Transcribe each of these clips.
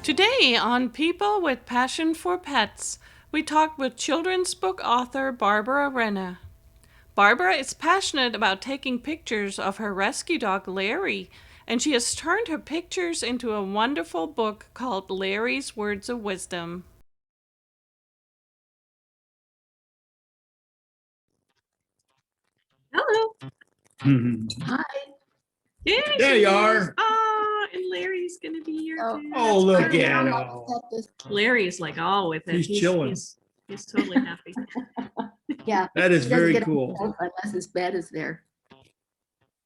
Today on People with Passion for Pets, we talk with children's book author Barbara Renner. Barbara is passionate about taking pictures of her rescue dog Larry, and she has turned her pictures into a wonderful book called Larry's Words of Wisdom. Hello. Hi. There There she you is. are. Oh, and Larry's gonna be here Oh, too. Oh, look That's at fun. him. Larry's like all with it. He's chilling. He's totally happy. Yeah. That is he doesn't very get on cool. the sofa unless his bed is there.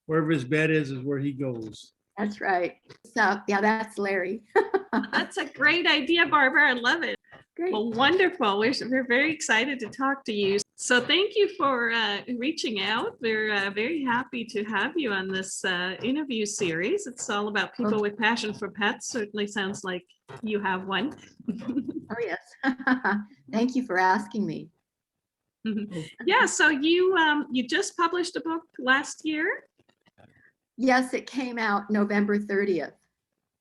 Wherever his bed is where he goes. That's right. So yeah, that's Larry. That's a great idea, Barbara. I love it. Great. Well, wonderful. We're very excited to talk to you. So thank you for reaching out. We're very happy to have you on this interview series. It's all about people with passion for pets. Certainly sounds like you have one. Oh yes. Thank you for asking me. Yeah, so you just published a book last year? Yes, it came out November 30th.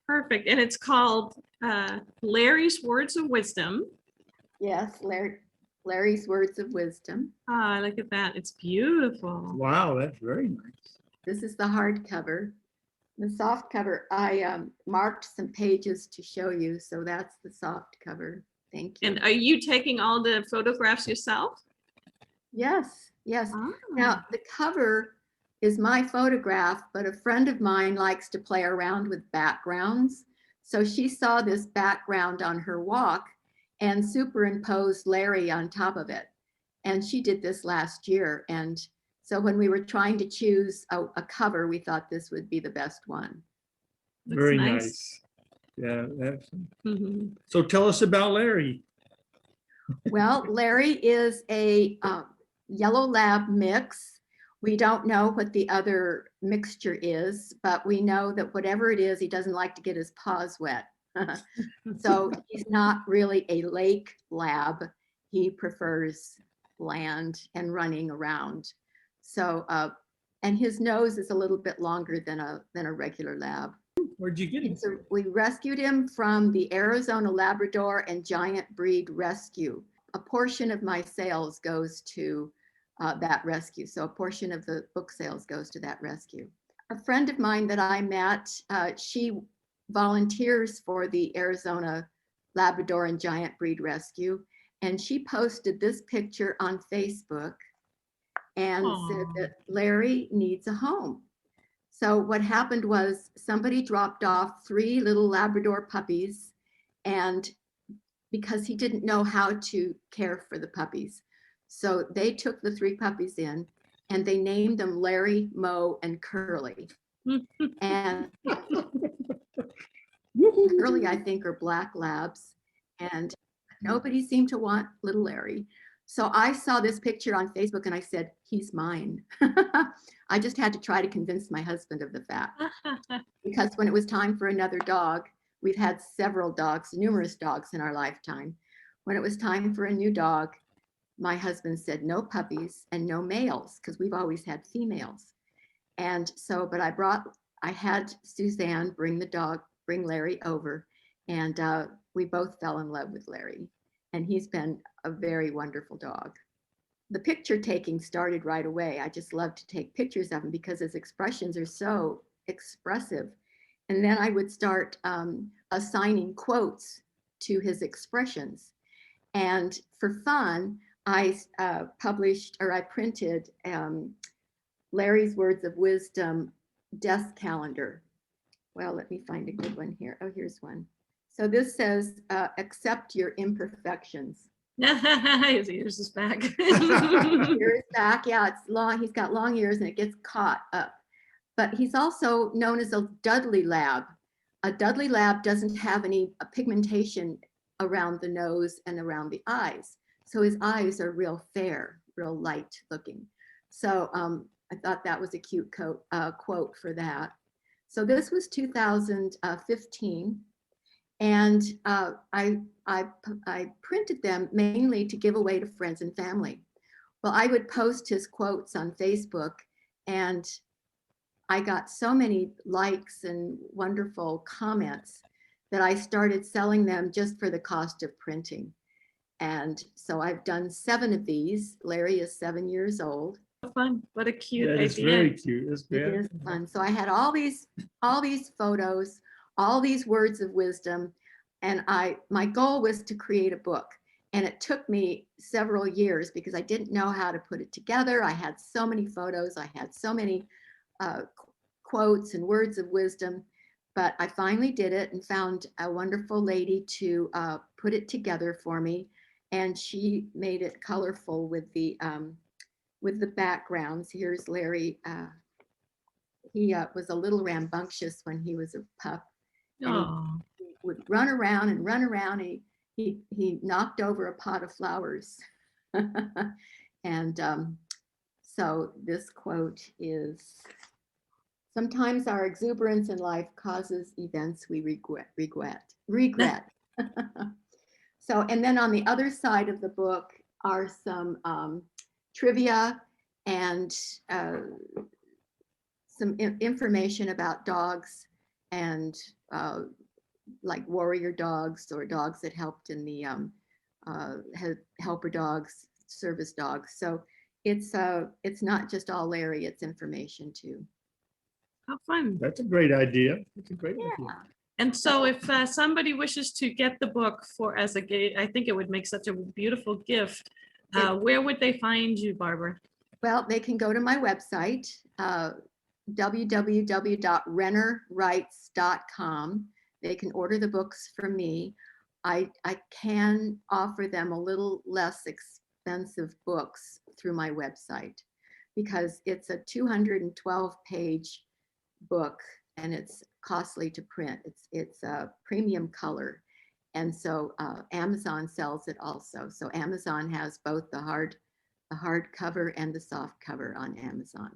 Perfect. And it's called Larry's Words of Wisdom. Yes, Larry's Words of Wisdom. Ah, look at that. It's beautiful. Wow, that's very nice. This is the hardcover. The soft cover, I marked some pages to show you, so that's the soft cover. Thank you. And are you taking all the photographs yourself? Yes, yes. Ah. Now, the cover is my photograph, but a friend of mine likes to play around with backgrounds. So she saw this background on her walk and superimposed Larry on top of it. And she did this last year. And so when we were trying to choose a cover, we thought this would be the best one. Looks Very nice. Yeah, that's Mhm. so tell us about Larry. Well, Larry is a yellow lab mix. We don't know what the other mixture is, but we know that whatever it is, he doesn't like to get his paws wet. So he's not really a lake lab. He prefers land and running around. So, and his nose is a little bit longer than a regular lab. Where'd you get him? We rescued him from the Arizona Labrador and Giant Breed Rescue. A portion of my sales goes to that rescue. So a portion of the book sales goes to that rescue. A friend of mine that I met, she volunteers for the Arizona Labrador and Giant Breed Rescue. And she posted this picture on Facebook and said that Larry needs a home. So what happened was somebody dropped off 3 little Labrador puppies, and because he didn't know how to care for the puppies. So they took the 3 puppies in and they named them Larry, Mo, and Curly. And Curly, I think, are black labs, and nobody seemed to want little Larry. So I saw this picture on Facebook and I said, he's mine. I just had to try to convince my husband of the fact. Because when it was time for another dog, we've had several dogs, numerous dogs in our lifetime. When it was time for a new dog, my husband said no puppies and no males, because we've always had females. And so, but I had Suzanne bring Larry over, and we both fell in love with Larry. And he's been a very wonderful dog. The picture taking started right away. I just love to take pictures of him because his expressions are so expressive. And then I would start assigning quotes to his expressions. And for fun, I printed Larry's Words of Wisdom desk calendar. Well, let me find a good one here. Oh, here's one. So this says, accept your imperfections. His ears is back. Ears back, yeah, it's long. He's got long ears and it gets caught up. But he's also known as a Dudley Lab. A Dudley Lab doesn't have any pigmentation around the nose and around the eyes. So his eyes are real fair, real light looking. So I thought that was a cute quote for that. So this was 2015. And I printed them mainly to give away to friends and family. Well, I would post his quotes on Facebook, and I got so many likes and wonderful comments that I started selling them just for the cost of printing. And so I've done 7 of these. Larry is 7 years old. Fun. What a cute That is idea. very cute. That's It great. is fun. So I had all these photos, all these words of wisdom, and my goal was to create a book. And it took me several years because I didn't know how to put it together. I had so many photos, I had so many quotes and words of wisdom, but I finally did it and found a wonderful lady to put it together for me. And she made it colorful with the backgrounds. Here's Larry. He was a little rambunctious when he was a pup, and Oh, he would run around and run around. He knocked over a pot of flowers. And so this quote is, sometimes our exuberance in life causes events we regret. So, and then on the other side of the book are some trivia and some information about dogs and like warrior dogs or dogs that helped in the helper dogs, service dogs. So it's not just all Larry, it's information too. how fun. That's a great idea. That's a great idea. Yeah. And so if somebody wishes to get the book for as a gift, I think it would make such a beautiful gift. Where would they find you, Barbara? Well, they can go to my website, www.rennerwrites.com. They can order the books from me. I can offer them a little less expensive books through my website because it's a 212-page book and it's costly to print. It's a premium color. And so Amazon sells it also. So Amazon has both the hard cover and the soft cover on Amazon.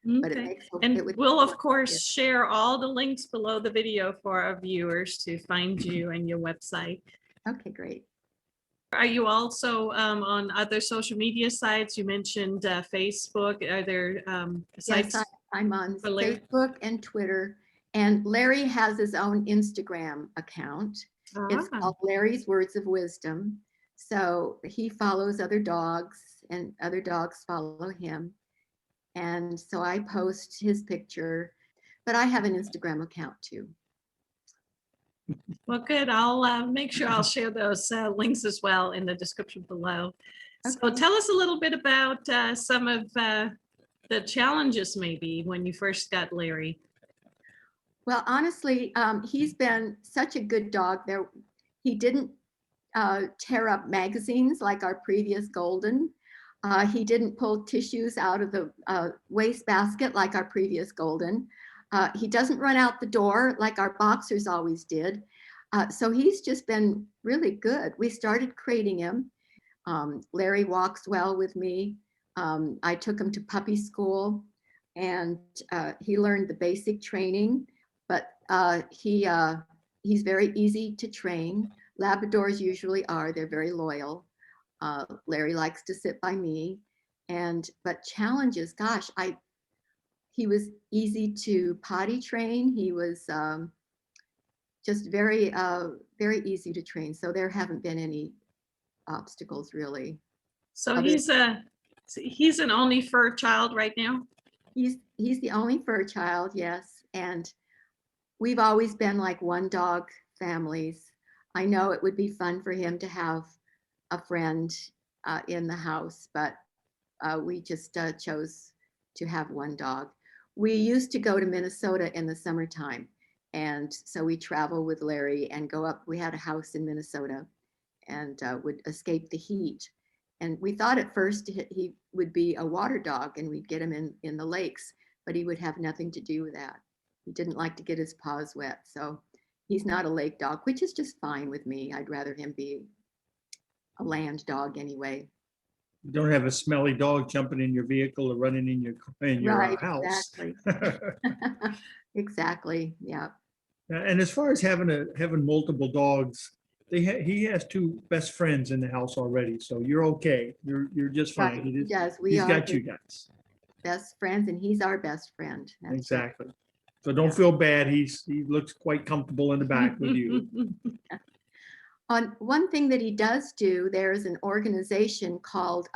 But it Okay. makes And it would we'll of course share all the links below the video for our viewers to find you and your website. Okay, great. Are you also on other social media sites? You mentioned Facebook. Are there sites? Yes, I'm on for Larry? Facebook and Twitter. And Larry has his own Instagram account. It's Ah, called Larry's Words of Wisdom. So he follows other dogs and other dogs follow him. And so I post his picture, but I have an Instagram account too. well, good. I'll make sure I'll share those links as well in the description below. So Okay. tell us a little bit about some of the challenges maybe when you first got Larry. Well, honestly, he's been such a good dog. He didn't tear up magazines like our previous Golden. He didn't pull tissues out of the wastebasket like our previous Golden. He doesn't run out the door like our boxers always did. So he's just been really good. We started crating him. Larry walks well with me. I took him to puppy school and he learned the basic training, but he's very easy to train. Labradors usually are, they're very loyal. Larry likes to sit by me, but challenges, gosh, he was easy to potty train. He was just very easy to train. So there haven't been any obstacles really. So he's an only fur child right now. He's the only fur child, yes. And we've always been like one dog families. I know it would be fun for him to have a friend in the house, but we just chose to have one dog. We used to go to Minnesota in the summertime. And so we travel with Larry and go up. We had a house in Minnesota and would escape the heat. And we thought at first he would be a water dog and we'd get him in the lakes, but he would have nothing to do with that. He didn't like to get his paws wet. So he's not a lake dog, which is just fine with me. I'd rather him be a land dog anyway. You don't have a smelly dog jumping in your vehicle or running in your Right, house. exactly. Exactly, yeah. And as far as having multiple dogs, he has 2 best friends in the house already, so you're okay. You're just fine. Right, he does. We He's are got you his guys. best friends and he's our best friend. That's right. Exactly. So don't feel bad. He looks quite comfortable in the back with you. On one thing that he does do, there's an organization called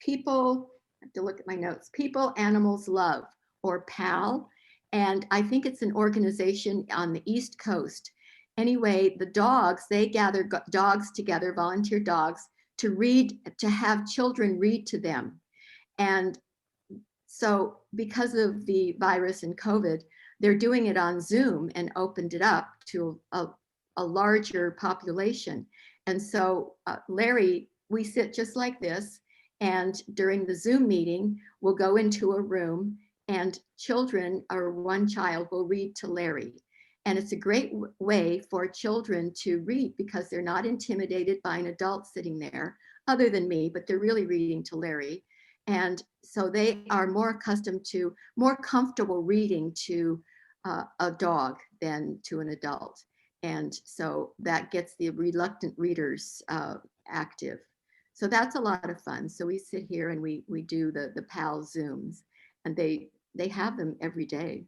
People, I have to look at my notes, People Animals Love, or PAL. And I think it's an organization on the East Coast. Anyway, the dogs, they gather dogs together, volunteer dogs, to read, to have children read to them. And so because of the virus and COVID, they're doing it on Zoom and opened it up to a larger population. And so Larry, we sit just like this, and during the Zoom meeting, we'll go into a room and children, or one child, will read to Larry. And it's a great way for children to read because they're not intimidated by an adult sitting there, other than me, but they're really reading to Larry. And so they are more accustomed to, more comfortable reading to a dog than to an adult. And so that gets the reluctant readers active. So that's a lot of fun. So we sit here and we do the PAL Zooms, and they have them every day.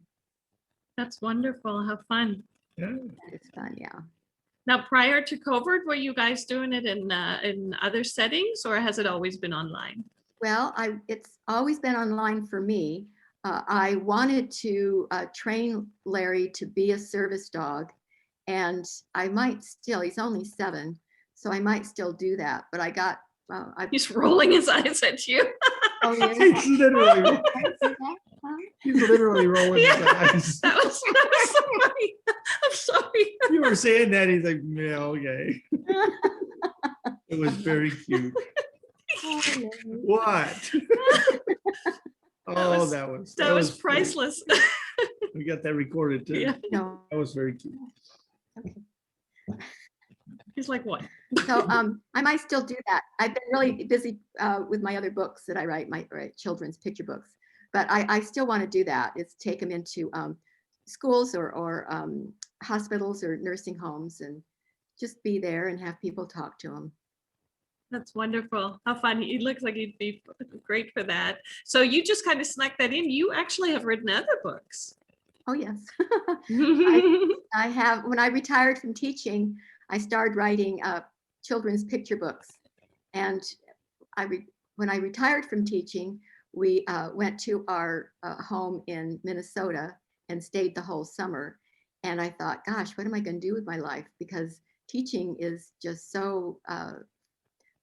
That's wonderful. How fun. Yeah. It's fun, yeah. Now, prior to COVID, were you guys doing it in other settings, or has it always been online? Well, it's always been online for me. I wanted to train Larry to be a service dog, and I might still, he's only 7, so I might still do that, but I got, He's rolling his eyes at you. oh yeah. He's literally rolling his eyes. That was so funny. I'm sorry. You were saying that, he's like, yeah, okay. It was very cute. What? Oh, that was priceless. We got that recorded too. Yeah. No. That was very cute. He's like, what? So I might still do that. I've been really busy with my other books that I write children's picture books, but I still want to do that. It's take them into schools or hospitals or nursing homes and just be there and have people talk to them. That's wonderful. How fun. He looks like he'd be great for that. So you just kind of snuck that in. You actually have written other books. Oh, yes. I have. When I retired from teaching, I started writing children's picture books. And when I retired from teaching, we went to our home in Minnesota and stayed the whole summer. And I thought, gosh, what am I going to do with my life? Because teaching is just so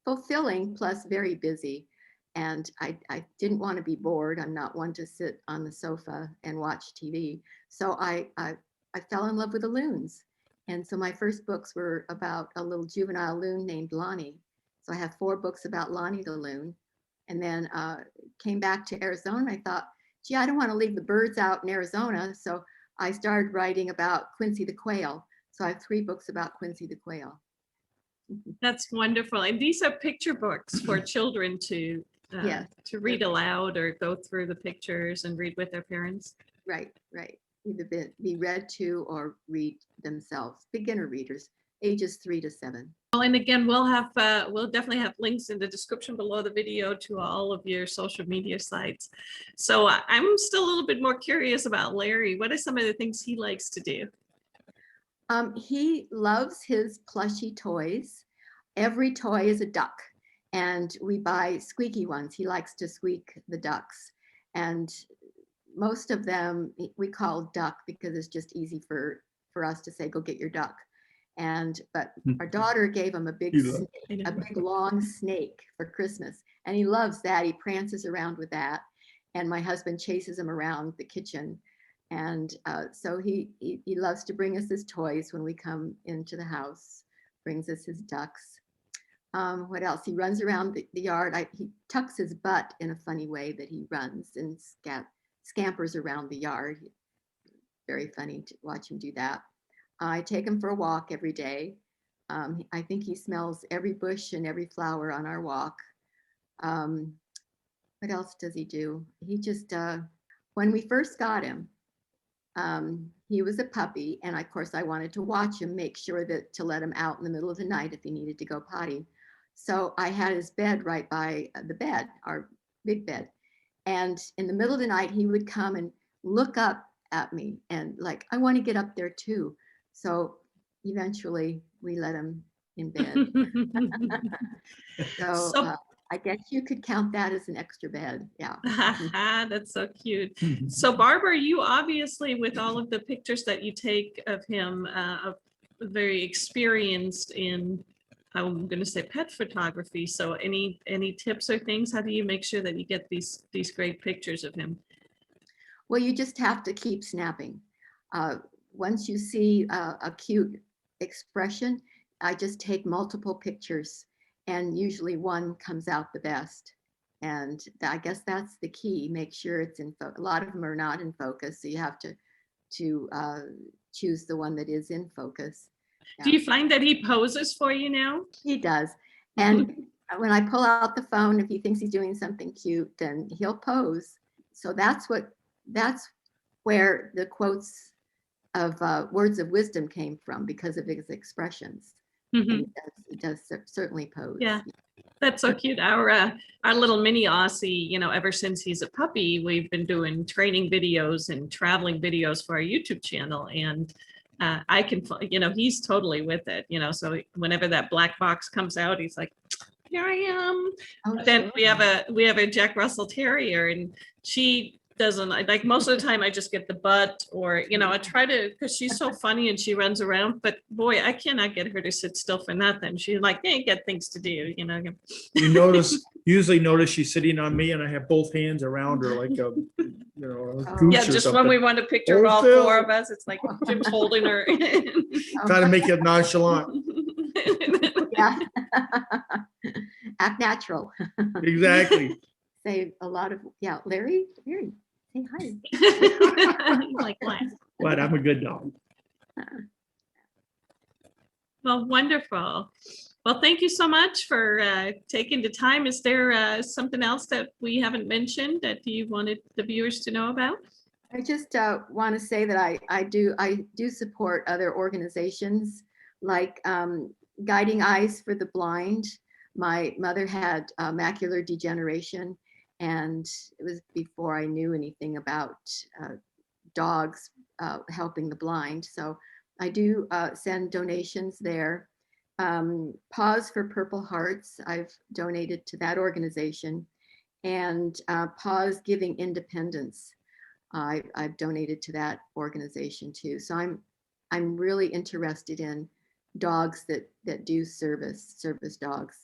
fulfilling, plus very busy. And I didn't want to be bored. I'm not one to sit on the sofa and watch TV. So I fell in love with the loons. And so my first books were about a little juvenile loon named Lonnie. So I have 4 books about Lonnie the loon. And then came back to Arizona. I thought, gee, I don't want to leave the birds out in Arizona. So I started writing about Quincy the quail. So I have 3 books about Quincy the quail. That's wonderful. And these are picture books for children to read aloud or go through the pictures and read with their parents. Right. Either be read to or read themselves. Beginner readers, ages 3 to 7. Well, and again, we'll definitely have links in the description below the video to all of your social media sites. So I'm still a little bit more curious about Larry. What are some of the things he likes to do? He loves his plushy toys. Every toy is a duck, and we buy squeaky ones. He likes to squeak the ducks, and most of them we call duck because it's just easy for us to say, go get your duck. But our daughter gave him a big long snake for Christmas, and he loves that. He prances around with that, and my husband chases him around the kitchen. And so he loves to bring us his toys when we come into the house, brings us his ducks. What else? He runs around the yard. He tucks his butt in a funny way that he runs and scampers around the yard. Very funny to watch him do that. I take him for a walk every day. I think he smells every bush and every flower on our walk. What else does he do? He just, when we first got him, he was a puppy, and of course I wanted to watch him, make sure that to let him out in the middle of the night if he needed to go potty. So I had his bed right by the bed, our big bed. And in the middle of the night, he would come and look up at me and like, I want to get up there too. So eventually we let him in bed. So So I guess you could count that as an extra bed. Yeah. that's so cute. So Barbara, you obviously, with all of the pictures that you take of him, very experienced in, I'm going to say, pet photography. So any tips or things? How do you make sure that you get these great pictures of him? Well, you just have to keep snapping. Once you see a cute expression, I just take multiple pictures, and usually one comes out the best. And I guess that's the key. Make sure it's in focus. A lot of them are not in focus, so you have to choose the one that is in focus. Do you find that he poses for you now? He does. And when I pull out the phone, if he thinks he's doing something cute, then he'll pose. So that's where the quotes of words of wisdom came from, because of his expressions. And it does certainly pose. Yeah, that's so cute. Our little mini Aussie, ever since he's a puppy, we've been doing training videos and traveling videos for our YouTube channel. And I can, he's totally with it, so whenever that black box comes out, he's like, here I am. Oh, Then sure. we have a Jack Russell Terrier, and she doesn't, like, most of the time I just get the butt, or I try to, because she's so funny and she runs around, but boy, I cannot get her to sit still for nothing. She's like, they get things to do. You usually notice she's sitting on me and I have both hands around her like a goose Yeah, or just when something. we want a picture of all Phil. four of us, it's like Jim's holding her. Try to make it nonchalant. Yeah. Act natural. Exactly. Say a lot of, Larry, say hi. Like what? But I'm a good dog. Well, wonderful. Well, thank you so much for taking the time. Is there something else that we haven't mentioned that you wanted the viewers to know about? I just want to say that I do support other organizations like Guiding Eyes for the Blind. My mother had macular degeneration, and it was before I knew anything about dogs helping the blind. So I do send donations there. Paws for Purple Hearts, I've donated to that organization. And Paws Giving Independence, I've donated to that organization too. So I'm really interested in dogs that do service dogs,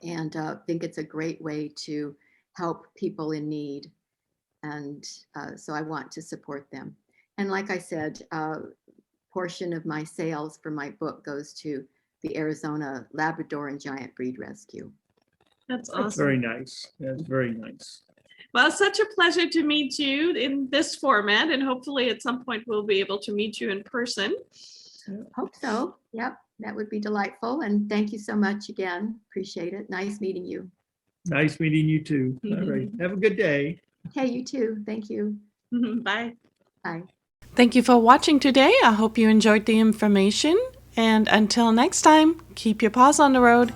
and think it's a great way to help people in need. And so I want to support them. And like I said, portion of my sales for my book goes to the Arizona Labrador and Giant Breed Rescue. That's awesome. That's very nice. That's very nice. Well, it's such a pleasure to meet you in this format, and hopefully at some point we'll be able to meet you in person. Hope so. Yep, that would be delightful. And thank you so much again. Appreciate it. Nice meeting you. Nice meeting you too. All right. Have a good day. Okay, you too. Thank you. Bye. Bye. Thank you for watching today. I hope you enjoyed the information. And until next time, keep your paws on the road.